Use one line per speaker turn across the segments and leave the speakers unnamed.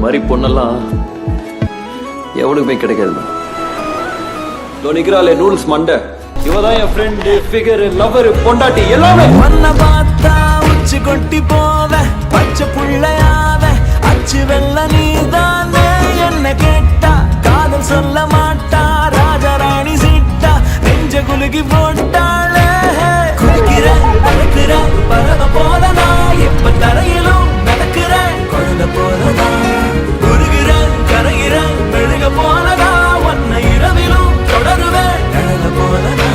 மாதிரி பொண்ணெல்லாம் எவனுக்குமே கிடைக்காது. நிக்கிறாளே நூடுல்ஸ் மண்டை, இவதான் என் ஃப்ரெண்டு, ஃபிகர், லவர், பொண்டாட்டி எல்லாமே.
மண்ண பார்த்தா உச்சி கொட்டி போவ, பச்சை புள்ளையாவ, அச்சு வெள்ள நீதானே. என்ன கேட்டா காதல் சொல்ல மாட்டா, ராஜராணி சீட்டா நெஞ்ச குலுக்கி போட்டாளே. குளிக்கிற பறக்கிற பறவை போலனா, எப்ப தரையிலும் நடக்கிற குழந்தை போலதா. உருகிற கரைகிற மெழுக போலதா, ஒன்ன இரவிலும் தொடருவேன் நிழல போலதா.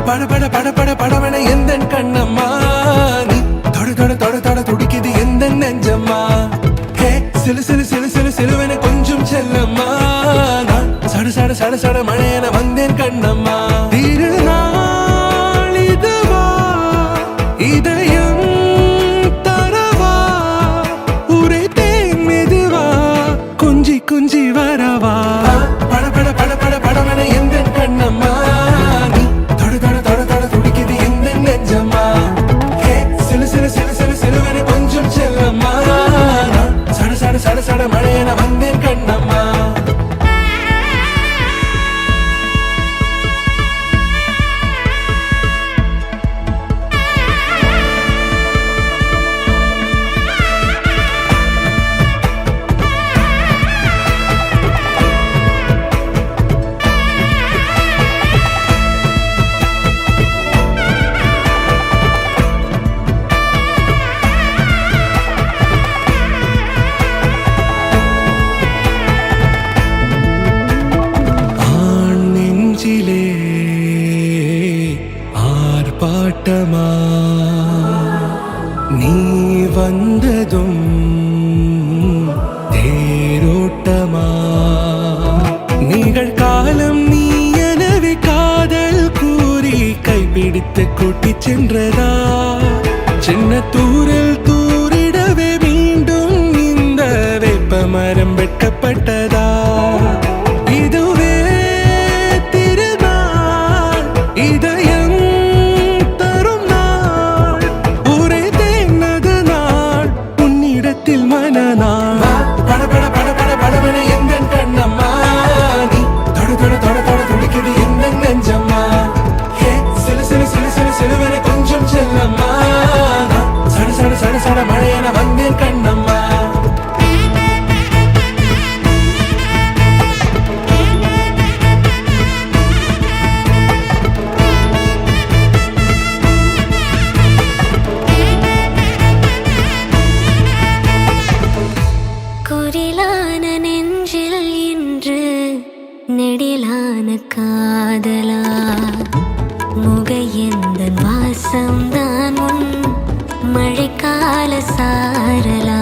பட பட பட பட படவன எந்த கண்ணம்மா, நீ தொட தொட தொட தொட துடிக்குது எந்த நெஞ்சம்மா. ஹே சிலு சிலு சிலு சிலு சிலுவன கொஞ்சம் செல்லம்மா, நான் சட சட சட சட மழையன வந்தேன் கண்ணம்மா. திருநாள் இதுவா இதயம் தரவா, ஊரே தேன் மெதுவா குஞ்சி குஞ்சி வரவா. பட பட பட பட படவன எந்த கண்ணம்மா, சட சட மழையன வந்தேன் கண்ணம்மா. ஆர்ப்பாட்டமா நீ வந்ததும் தேரோட்டமா, நிகழ்காலம் நீ எனவே காதல் கூறி கைப்பிடித்து கூட்டி சென்றதா. சின்ன தூரல் தூரிடவே மீண்டும் இந்த வேப்ப மரம் வெட்கப்பட்டதா. இதுவே திருநாள் இதயம் தரும் நாள், ஊரே தேனது நாள் உன்னிடத்தில் மனநாள். பட பட பட பட படவன எந்த கண்ணம்மா, நீ தொட தொட தொட தொட துடிக்குது எந்த நெஞ்சம்மா. ஹே சிலு சிலு சிலு சிலு சிலுவன கொஞ்சம் செல்லம்மா, சட சட சட சட மழையன வந்தேன் கண்ணம்மா.
குரிலான நெஞ்சில் இன்று நெடிலான காதலா, முகையெந்த வாசம்தான் உன் மழைக்கால சாரலா.